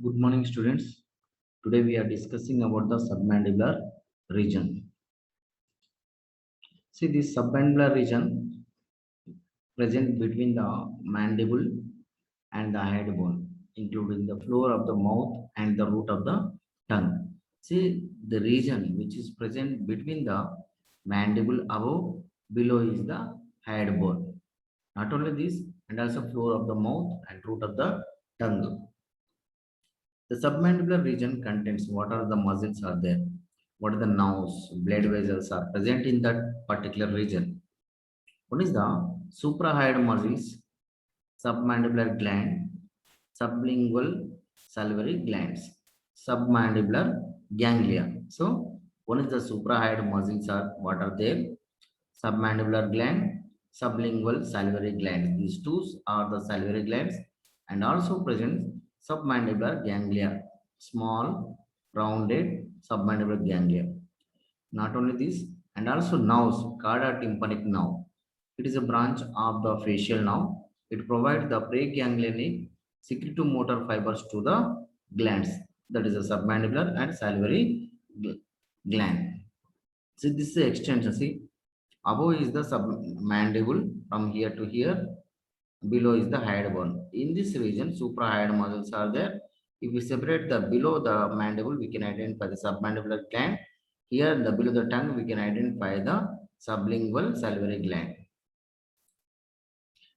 Good morning, students. Today we are discussing about the submandibular region. See, this submandibular region present between the mandible and the head bone, including the floor of the mouth and the root of the tongue. See, the region which is present between the mandible above, below is the head bone. Not only this, and also floor of the mouth and root of the tongue. The submandibular region contains what are the muscles are there, what are the nerves, blood vessels are present in that particular region. What is the suprahyoid muscles, submandibular gland, sublingual salivary glands, submandibular ganglia. So, one is the suprahyoid muscles are what are there, submandibular gland, sublingual salivary glands. These two are the salivary glands and also present submandibular ganglia, small, rounded submandibular ganglia. Not only this, and also nerves, cardotympanic nerve. It is a branch of the facial nerve. It provides the preganglionic secretomotor fibers to the glands. That is a submandibular and salivary gland. See, this is the extension. See, above is the submandible from here to here. Below is the hyoid bone. In this region, suprahyoid muscles are there. If we separate the below the mandible, we can identify the submandibular gland. Here, the below the tongue, we can identify the sublingual salivary gland.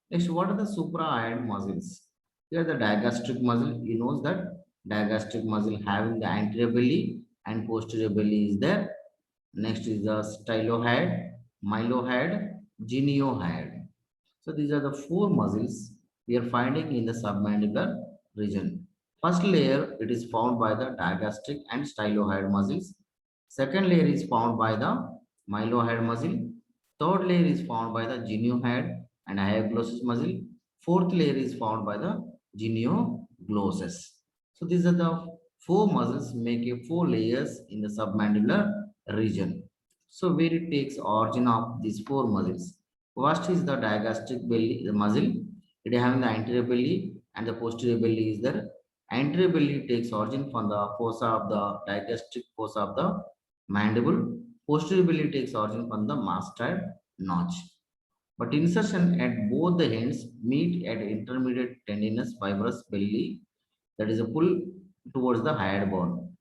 Next, what are the suprahyoid muscles? Here, the digastric muscle. You know that digastric muscle having the anterior belly and posterior belly is there. Next is the stylohyoid, mylohyoid, geniohyoid. So these are the four muscles we are finding in the submandibular region. First layer, it is found by the digastric and stylohyoid muscles. Second layer is found by the mylohyoid muscle. Third layer is found by the geniohyoid and hyoglossus muscle. Fourth layer is found by the genioglossus. So these are the four muscles make a four layers in the submandibular region. So where it takes origin of these four muscles. First is the digastric belly, the muscle. It having the anterior belly and the posterior belly is there. Anterior belly takes origin from the fossa of the digastric fossa of the mandible. Posterior belly takes origin from the mastoid notch. But insertion at both the ends meet at intermediate tendinous fibrous belly, that is a pull towards the hyoid bone.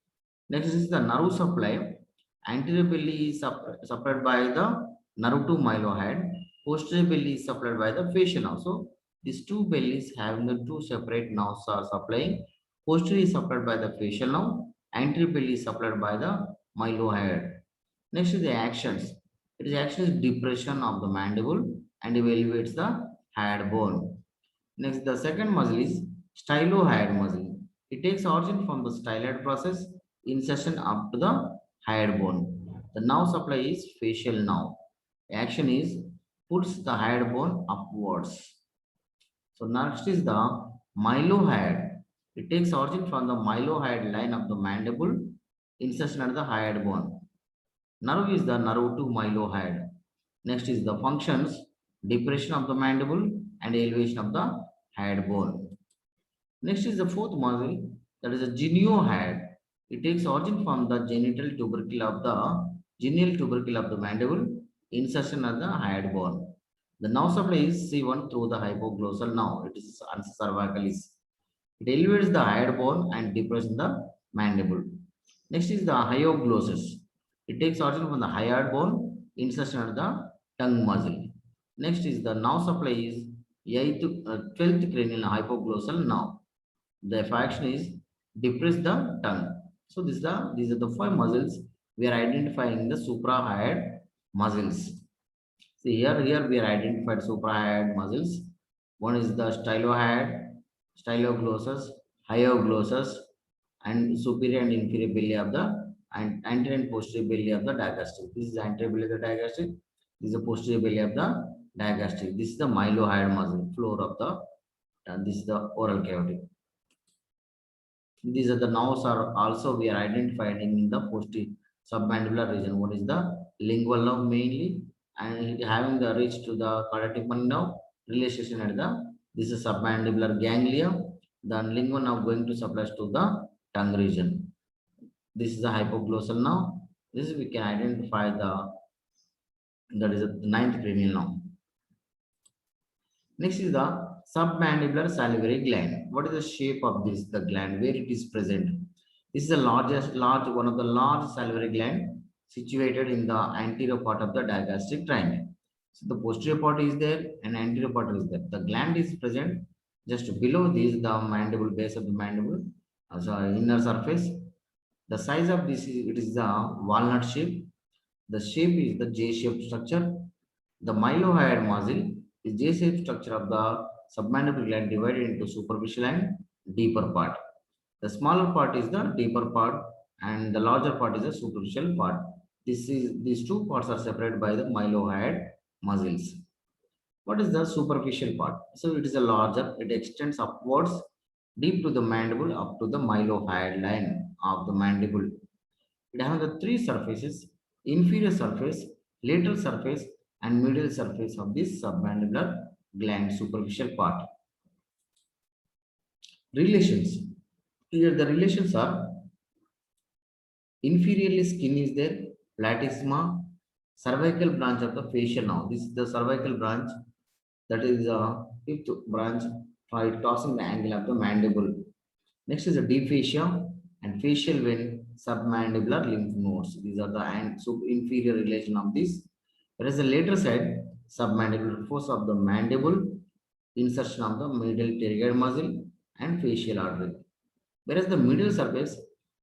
Next is the nerve supply. Anterior belly is supplied by the nerve to mylohyoid. Posterior belly is supplied by the facial nerve. So these two bellies having the two separate nerves are supplying. Posterior is supplied by the facial nerve. Anterior belly is supplied by the mylohyoid. Next is the actions. It is action is depression of the mandible and elevates the hyoid bone. Next, the second muscle is stylohyoid muscle. It takes origin from the styloid process, insertion up to the hyoid bone. The nerve supply is facial nerve. Action is puts the hyoid bone upwards. So next is the mylohyoid. It takes origin from the mylohyoid line of the mandible, insertion at the hyoid bone. Nerve is the nerve to mylohyoid. Next is the functions, depression of the mandible and elevation of the hyoid bone. Next is the fourth muscle, that is a geniohyoid. It takes origin from the genial tubercle of the mandible, insertion of the hyoid bone. The nerve supply is C1 through the hypoglossal nerve. It is answer cervicalis. It elevates the hyoid bone and depresses the mandible. Next is the hyoglossus. It takes origin from the hyoid bone, insertion of the tongue muscle. Next is the nerve supply is 12th cranial hypoglossal nerve. The action is depress the tongue. So these are the five muscles we are identifying the suprahyoid muscles. See here we are identified suprahyoid muscles. One is the stylohyoid, styloglossus, hyoglossus, and superior and inferior belly of the and anterior and posterior belly of the digastric. This is the anterior belly of the digastric. This is the posterior belly of the digastric. This is the mylohyoid muscle, floor of the this is the oral cavity. These are the nerves are also we are identifying in the posterior submandibular region. One is the lingual nerve mainly, and having the reach to the cardiac nerve relation at the this is submandibular ganglia. The lingual now going to supply to the tongue region. This is the hypoglossal now. This we can identify the that is the ninth cranial now. Next is the submandibular salivary gland. What is the shape of this? The gland where it is present. This is the one of the large salivary gland situated in the anterior part of the digastric triangle. So the posterior part is there and anterior part is there. The gland is present just below this, the mandible base of the mandible, as inner surface. The size of this is, it is the walnut shape. The shape is the J-shaped structure. The mylohyoid muscle is J-shaped structure of the submandibular gland divided into superficial and deeper part. The smaller part is the deeper part and the larger part is the superficial part. These two parts are separated by the mylohyoid muscles. What is the superficial part? So it is a larger, it extends upwards deep to the mandible up to the mylohyoid line of the mandible. It has the three surfaces: inferior surface, lateral surface, and medial surface of this submandibular gland superficial part. Relations. Here the relations are: inferiorly skin is there, platysma, cervical branch of the facial now. This is the cervical branch, that is the fifth branch for tossing the angle of the mandible. Next is the deep fascia and facial vein submandibular lymph nodes. These are the inferior relation of this. Whereas the lateral side, submandibular force of the mandible, insertion of the medial pterygoid muscle and facial artery. Whereas the middle surface,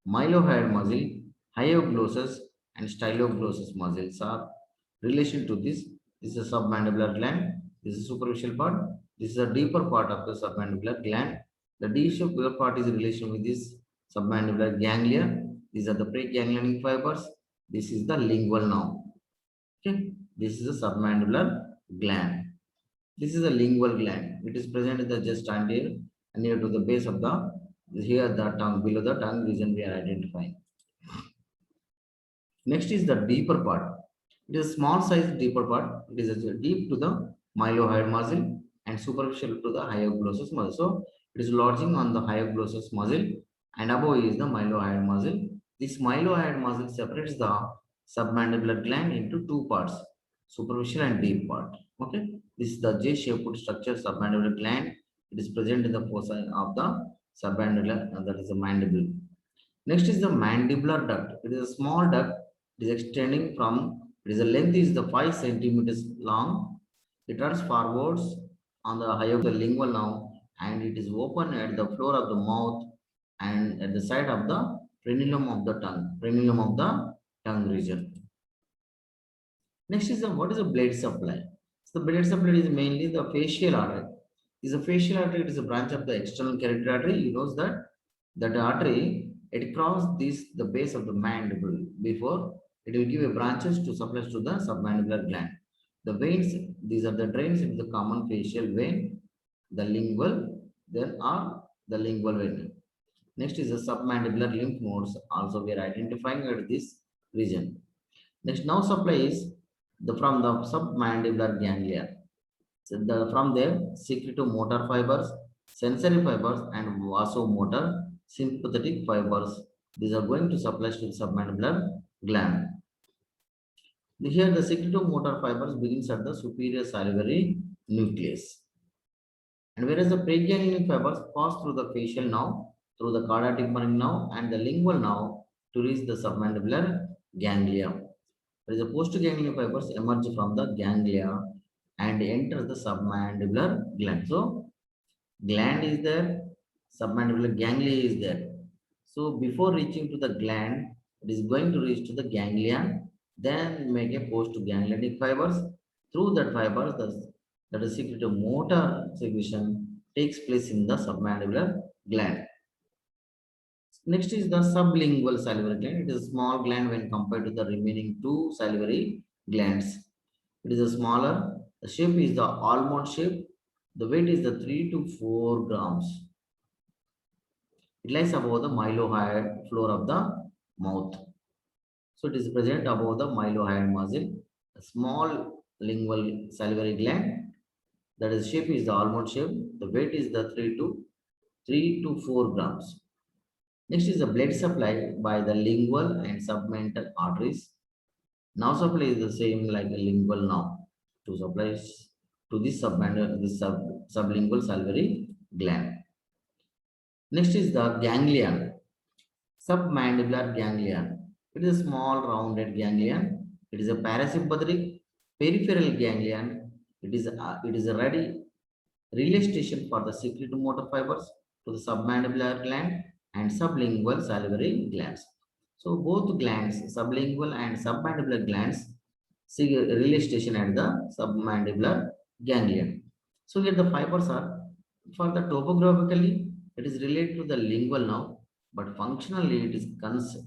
mylohyoid muscle, hyoglossus and styloglossus muscles are relation to this. This is a submandibular gland. This is superficial part. This is a deeper part of the submandibular gland. The deeper part is in relation with this submandibular ganglia. These are the preganglionic fibers. This is the lingual now. Okay, this is a submandibular gland. This is a lingual gland. It is present in the just anterior and near to the base of the here the tongue, below the tongue region we are identifying. Next is the deeper part. It is a small size deeper part. It is deep to the mylohyoid muscle and superficial to the hyoglossus muscle. So it is lodging on the hyoglossus muscle and above is the mylohyoid muscle. This mylohyoid muscle separates the submandibular gland into two parts, superficial and deep part. Okay, this is the J-shaped structure submandibular gland. It is present in the fossa of the submandibular, that is the mandible. Next is the mandibular duct. It is a small duct. It is extending from, it is a length is the 5 centimeters long. It runs forwards on the high of the lingual now, and it is open at the floor of the mouth and at the side of the frenulum of the tongue region. Next is the, what is the blood supply? So the blood supply is mainly the facial artery. Is a facial artery. It is a branch of the external carotid artery. You know that artery, it crosses this the base of the mandible before it will give a branches to supply to the submandibular gland. The veins, these are the drains into the common facial vein, the lingual, then are the lingual vein. Next is the submandibular lymph nodes. Also, we are identifying at this region. Next, now supply is from the submandibular ganglia. So from there, secretomotor fibers, sensory fibers, and vasomotor sympathetic fibers. These are going to supply to the submandibular gland. Here, the secretomotor fibers begins at the superior salivary nucleus. And whereas the preganglionic fibers pass through the facial now, through the cardiac margin now, and the lingual now to reach the submandibular ganglia. Whereas the postganglion fibers emerge from the ganglia and enter the submandibular gland. So, gland is there, submandibular ganglia is there. So, before reaching to the gland, it is going to reach to the ganglia, then make a postganglionic fibers. Through that fibers, that is secretomotor secretion takes place in the submandibular gland. Next is the sublingual salivary gland. It is a small gland when compared to the remaining two salivary glands. It is a smaller. The shape is the almond shape. The weight is the 3 to 4 grams. It lies above the mylohyoid floor of the mouth. So it is present above the mylohyoid muscle. A small lingual salivary gland. That is shape is the almond shape. The weight is the 3 to 3 to 4 grams. Next is the blood supply by the lingual and submental arteries. Now supply is the same like a lingual now to supplies to this sublingual salivary gland. Next is the ganglion, submandibular ganglion. It is a small rounded ganglion. It is a parasympathetic peripheral ganglion. It is a ready relay station for the secretomotor fibers to the submandibular gland and sublingual salivary glands. So both glands, sublingual and submandibular glands, see a relay station at the submandibular ganglion. So here the fibers are for the topographically it is related to the lingual nerve, but functionally it is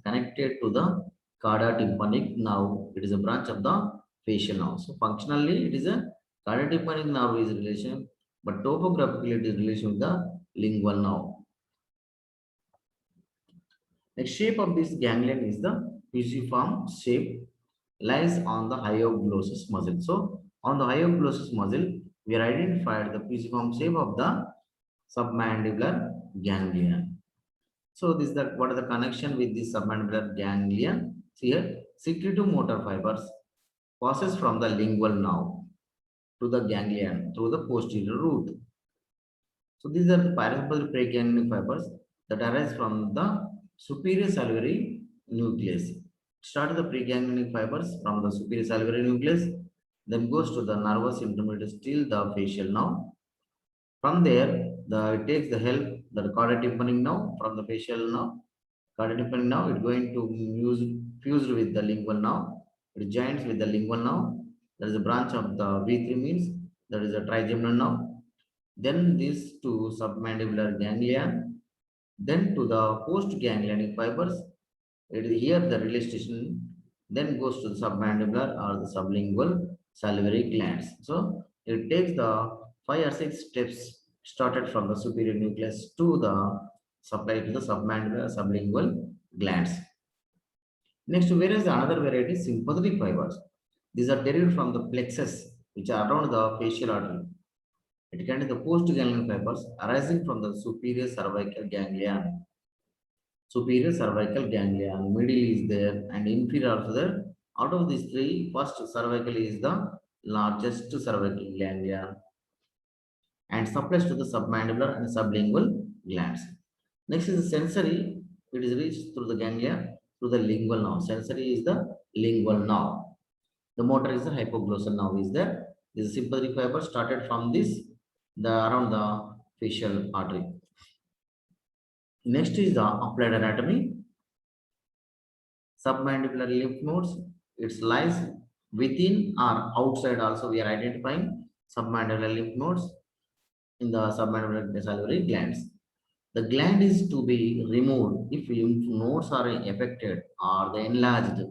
connected to the cauda-tympanic nerve. It is a branch of the facial nerve. So functionally it is a cauda-tympanic nerve is relation, but topographically it is relation with the lingual nerve. The shape of this ganglion is the fusiform shape, lies on the hyoglossus muscle. So on the hyoglossus muscle, we are identified the fusiform shape of the submandibular ganglion. So this is the what is the connection with the submandibular ganglion? See here, secretomotor fibers passes from the lingual nerve to the ganglion through the posterior root. So these are the parasympathetic preganglionic fibers that arise from the superior salivary nucleus. Start the preganglionic fibers from the superior salivary nucleus, then goes to the nervous intermediate till the facial nerve. From there, it takes the help the cauda-tympanic nerve from the facial nerve. Cauda-tympanic nerve it going to fused with the lingual nerve. It joins with the lingual nerve. There is a branch of the V3 means there is a trigeminal nerve. Then this to submandibular ganglion, then to the postganglionic fibers. It is here the relay station, then goes to the submandibular or the sublingual salivary glands. So it takes the 5 or 6 steps started from the superior nucleus to the supply to the submandibular sublingual glands. Next, whereas the another variety sympathetic fibers. These are derived from the plexus, which are around the facial artery. It contains the postganglion fibers arising from the superior cervical ganglion. Superior cervical ganglion, middle is there, and inferior also there. Out of these three, first cervical is the largest cervical ganglion and supplies to the submandibular and sublingual glands. Next is the sensory. It is reached through the ganglia to the lingual nerve. Sensory is the lingual nerve. The motor is the hypoglossal nerve is there. This sympathetic fiber started from this the around the facial artery. Next is the applied anatomy. Submandibular lymph nodes. It lies within or outside. Also, we are identifying submandibular lymph nodes in the submandibular salivary glands. The gland is to be removed if lymph nodes are affected or they enlarged.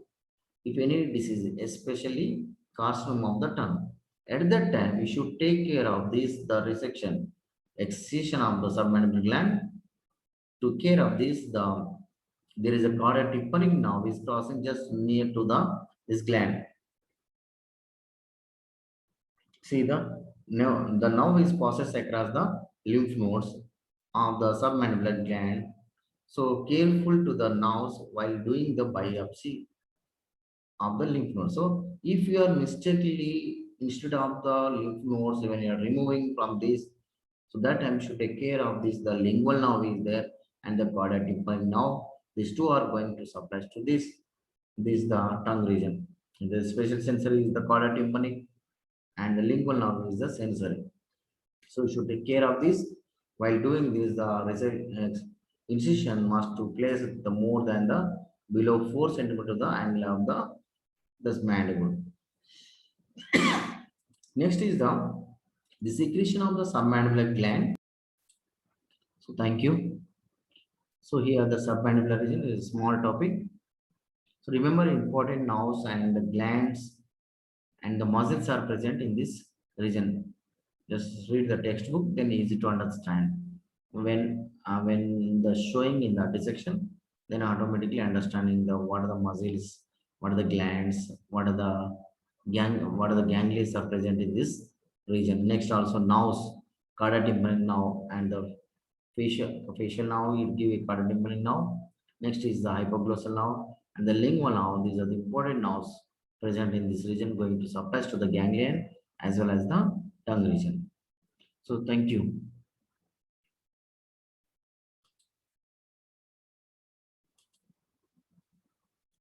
If any disease, especially carcinoma of the tongue, at that time we should take care of this the resection, excision of the submandibular gland. To care of this, there is a cauda-tympanic nerve is crossing just near to this gland. See the nerve is processed across the lymph nodes of the submandibular gland. So careful to the nerves while doing the biopsy of the lymph node. So if you are mistakenly instead of the lymph nodes when you are removing from this, so that time should take care of this. The lingual nerve is there and the cauda-tympanic nerve. These two are going to supply to this the tongue region. The special sensory is the cauda-tympanic and the lingual nerve is the sensory. So you should take care of this. While doing this, the incision must to place the more than the below 4 centimeter the angle of the mandible. Next is the secretion of the submandibular gland. So thank you. So here the submandibular region is a small topic. So remember important nerves and the glands and the muscles are present in this region. Just read the textbook, then easy to understand. When the showing in the dissection, then automatically understanding the what are the muscles, what are the glands, what are the ganglia are present in this region. Next also nerves, cauda-tympanic nerve and the facial now, it give a paradigmatic now. Next is the hypoglossal now, and the lingual now. These are the important nows present in this region going to suppress to the ganglion as well as the tongue region. So thank you.